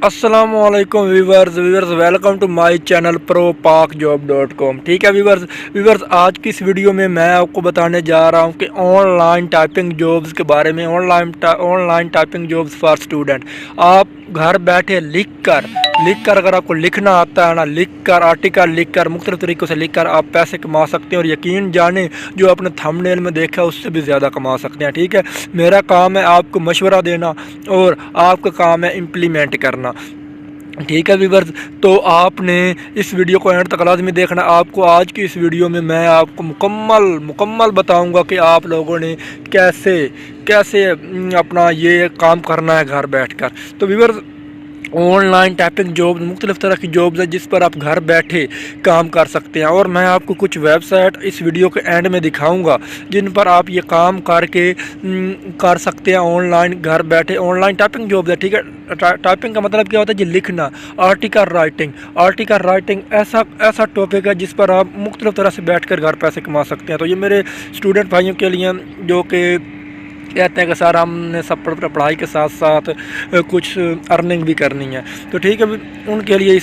अस्सलामुअलैकुम viewers welcome to my channel propakjob.com। ठीक है व्यूवर्स आज की इस वीडियो में मैं आपको बताने जा रहा हूं कि ऑनलाइन टाइपिंग जॉब्स के बारे में। Online typing jobs for student. आप घर बैठे लिख कर अगर आपको लिखना आता है ना, आर्टिकल लिख कर मुख्तलिफ तरीक़ों से लिख कर आप पैसे कमा सकते हैं। और यकीन जाने जो आपने थंबनेल में देखा उससे भी ज़्यादा कमा सकते हैं। ठीक है, मेरा काम है आपको मशवरा देना और आपका काम है इम्प्लीमेंट करना। ठीक है व्यूवर्स, तो आपने इस वीडियो को एंड तक लाजमी देखना। आपको आज की इस वीडियो में मैं आपको मुकम्मल बताऊंगा कि आप लोगों ने कैसे कैसे अपना ये काम करना है घर बैठकर। तो व्यूवर्स, ऑनलाइन टाइपिंग जॉब मुख्तलिफ तरह की जॉब्स है जिस पर आप घर बैठे काम कर सकते हैं। और मैं आपको कुछ वेबसाइट इस वीडियो के एंड में दिखाऊंगा जिन पर आप ये काम करके कर सकते हैं ऑनलाइन घर बैठे। ऑनलाइन टाइपिंग जॉब्स है। ठीक है, टाइपिंग का मतलब क्या होता है? जी लिखना। आर्टिकल राइटिंग ऐसा टॉपिक है जिस पर आप मुख्तलिफ तरह से बैठ कर घर पैसे कमा सकते हैं। तो ये मेरे स्टूडेंट भाइयों के लिए जो कि कहते हैं कि सर हमने सब पढ़ाई के साथ साथ कुछ अर्निंग भी करनी है, तो ठीक है उनके लिए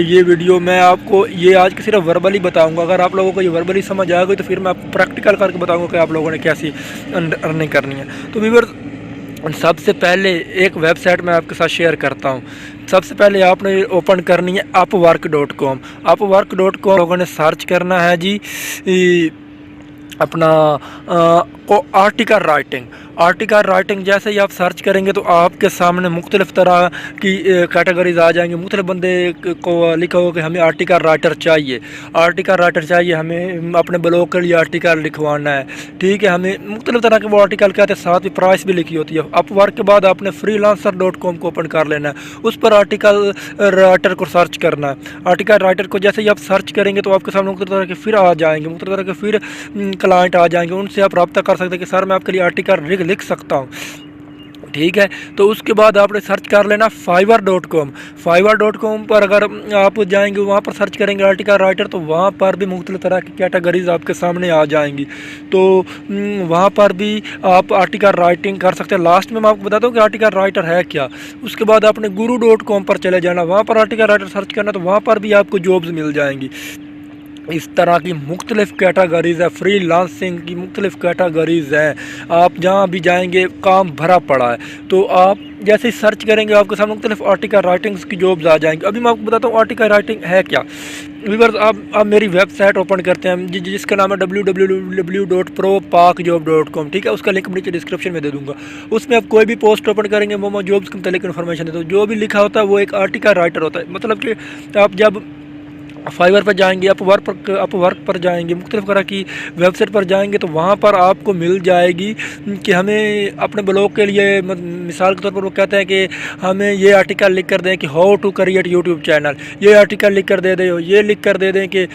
ये वीडियो मैं आपको ये आज की सिर्फ वर्बली बताऊंगा। अगर आप लोगों को ये वर्बली समझ आ गई तो फिर मैं आपको प्रैक्टिकल करके बताऊंगा कि आप लोगों ने कैसी अर्निंग करनी है। तो व्यूअर्स, सबसे पहले एक वेबसाइट मैं आपके साथ शेयर करता हूँ। सबसे पहले आपने ओपन करनी है upwork.com। लोगों ने सर्च करना है जी अपना आर्टिकल राइटिंग जैसे ही आप सर्च करेंगे तो आपके सामने मुख्तलिफ तरह की कैटेगरीज आ जाएंगी। मुख्तलिफ बंदे को लिखा होगा कि हमें आर्टिकल राइटर चाहिए, हमें अपने ब्लॉग के लिए आर्टिकल लिखवाना है। ठीक है, हमें मुख्तलिफ तरह के वो आर्टिकल कहते हैं, साथ ही प्राइस भी लिखी होती है। अपवर्क के बाद आपने freelancer.com को ओपन कर लेना है, उस पर आर्टिकल राइटर को सर्च करना है। आर्टिकल राइटर को जैसे ही आप सर्च करेंगे तो आपके सामने मुख्तलिफ तरह के फिर आ जाएंगे, मुख्तलिफ तरह के फिर क्लाइंट आ जाएंगे। उनसे आप रब्ता कर सकते हैं कि सर मैं आपके लिए आर्टिकल लिख सकता हूँ। ठीक है, तो उसके बाद आपने सर्च कर लेना fiverr.com पर अगर आप जाएंगे वहाँ पर सर्च करेंगे आर्टिकल राइटर तो वहाँ पर भी मुख्तलिफ तरह की कैटेगरीज आपके सामने आ जाएंगी। तो वहाँ पर भी आप आर्टिकल राइटिंग कर सकते हैं। लास्ट में मैं आपको बताता हूँ कि आर्टिकल राइटर है क्या। उसके बाद आपने guru.com पर चले जाना, वहाँ पर आर्टिकल राइटर सर्च करना तो वहाँ पर भी आपको जॉब्स मिल जाएंगी। इस तरह की मुख्तलिफ कैटेगरीज़ है, फ्री लांसिंग की मुख्तलिफ कैटेगरीज़ हैं। आप जहाँ भी जाएंगे काम भरा पड़ा है। तो आप जैसे ही सर्च करेंगे आपके सामने मुख्तलिफ आर्टिकल राइटिंग्स की जॉब्स आ जाएंगी। अभी मैं आपको बताता हूँ आर्टिकल राइटिंग है क्या। व्यूअर्स, आप मेरी वेबसाइट ओपन करते हैं जिसका नाम है www.propakjob.com। ठीक है, उसका लिंक नीचे डिस्क्रिप्शन में दे दूँगा। उसमें आप कोई भी पोस्ट ओपन करेंगे वो जॉब्स के मतलब इन्फॉर्मेशन देते हो। जो भी लिखा होता है वो एक आर्टिकल राइटर होता है। मतलब कि आप जब फाइवर पर जाएंगे, अपवर्क पर जाएंगे, मुख्तलिफ तरह की वेबसाइट पर जाएंगे तो वहाँ पर आपको मिल जाएगी कि हमें अपने ब्लॉग के लिए मिसाल के तौर पर वो कहते हैं कि हमें ये आर्टिकल लिख कर दें कि how to create YouTube channel, ये आर्टिकल लिख कर दे दें, ये लिख कर दे दें कि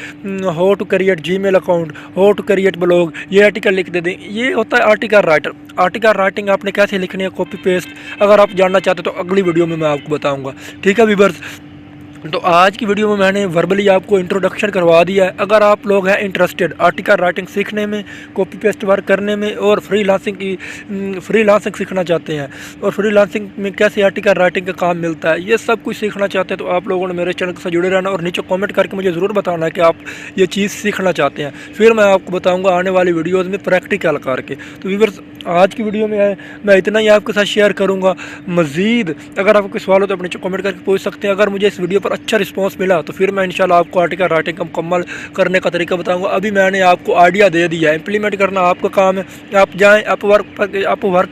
how to create Gmail account, how to create blog, ये आर्टिकल लिख दे दें। ये होता है आर्टिकल राइटर। आर्टिकल राइटिंग आपने कैसे लिखनी है, कॉपी पेस्ट। अगर आप जानना चाहते हो तो अगली वीडियो में मैं आपको बताऊँगा। ठीक है व्यूअर्स, तो आज की वीडियो में मैंने वर्बली आपको इंट्रोडक्शन करवा दिया है। अगर आप लोग हैं इंटरेस्टेड आर्टिकल राइटिंग सीखने में, कॉपी पेस्ट वर्क करने में और फ्रीलांसिंग सीखना चाहते हैं और फ्रीलांसिंग में कैसे आर्टिकल राइटिंग का काम मिलता है, ये सब कुछ सीखना चाहते हैं तो आप लोगों ने मेरे चैनल के साथ जुड़े रहना और नीचे कमेंट करके मुझे ज़रूर बताना है कि आप ये चीज़ सीखना चाहते हैं। फिर मैं आपको बताऊँगा आने वाली वीडियोज़ में प्रैक्टिकल करके। तो व्यूअर्स, आज की वीडियो में मैं इतना ही आपके साथ शेयर करूँगा। मज़ीद अगर आपको कोई सवाल हो तो अपने कमेंट करके पूछ सकते हैं। अगर मुझे इस वीडियो पर अच्छा रिस्पांस मिला तो फिर मैं इंशाल्लाह आपको आर्टिकल राइटिंग का मुकम्मल करने का तरीका बताऊंगा। अभी मैंने आपको आइडिया दे दिया है, इंप्लीमेंट करना आपका काम है। आप जाएं अपवर्क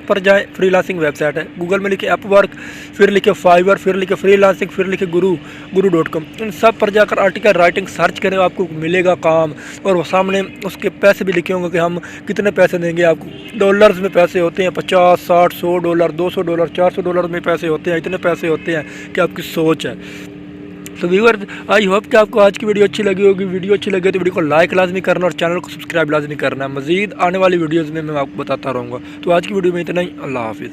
पर जाएं, फ्रीलांसिंग वेबसाइट है। गूगल में लिखे अपवर्क, फिर लिखे फाइवर, फिर लिखे फ्रीलांसिंग, फिर लिखे guru.com। इन सब पर जाकर आर्टिकल राइटिंग सर्च करें, आपको मिलेगा काम। और वो सामने उसके पैसे भी लिखे होंगे कि हम कितने पैसे देंगे आपको। डॉलर्स में पैसे होते हैं, 50, 60, $100, $200, $400 में पैसे होते हैं। इतने पैसे होते हैं कि आपकी सोच है। तो व्यूअर्स, आई होप कि आपको आज की वीडियो अच्छी लगी होगी। वीडियो अच्छी लगी तो वीडियो को लाइक लाजमी करना और चैनल को सब्सक्राइब लाजमी करना है। मज़ीद आने वाली वीडियोज़ में मैं आपको बताता रहूँगा। तो आज की वीडियो में इतना ही। अल्लाह हाफिज़।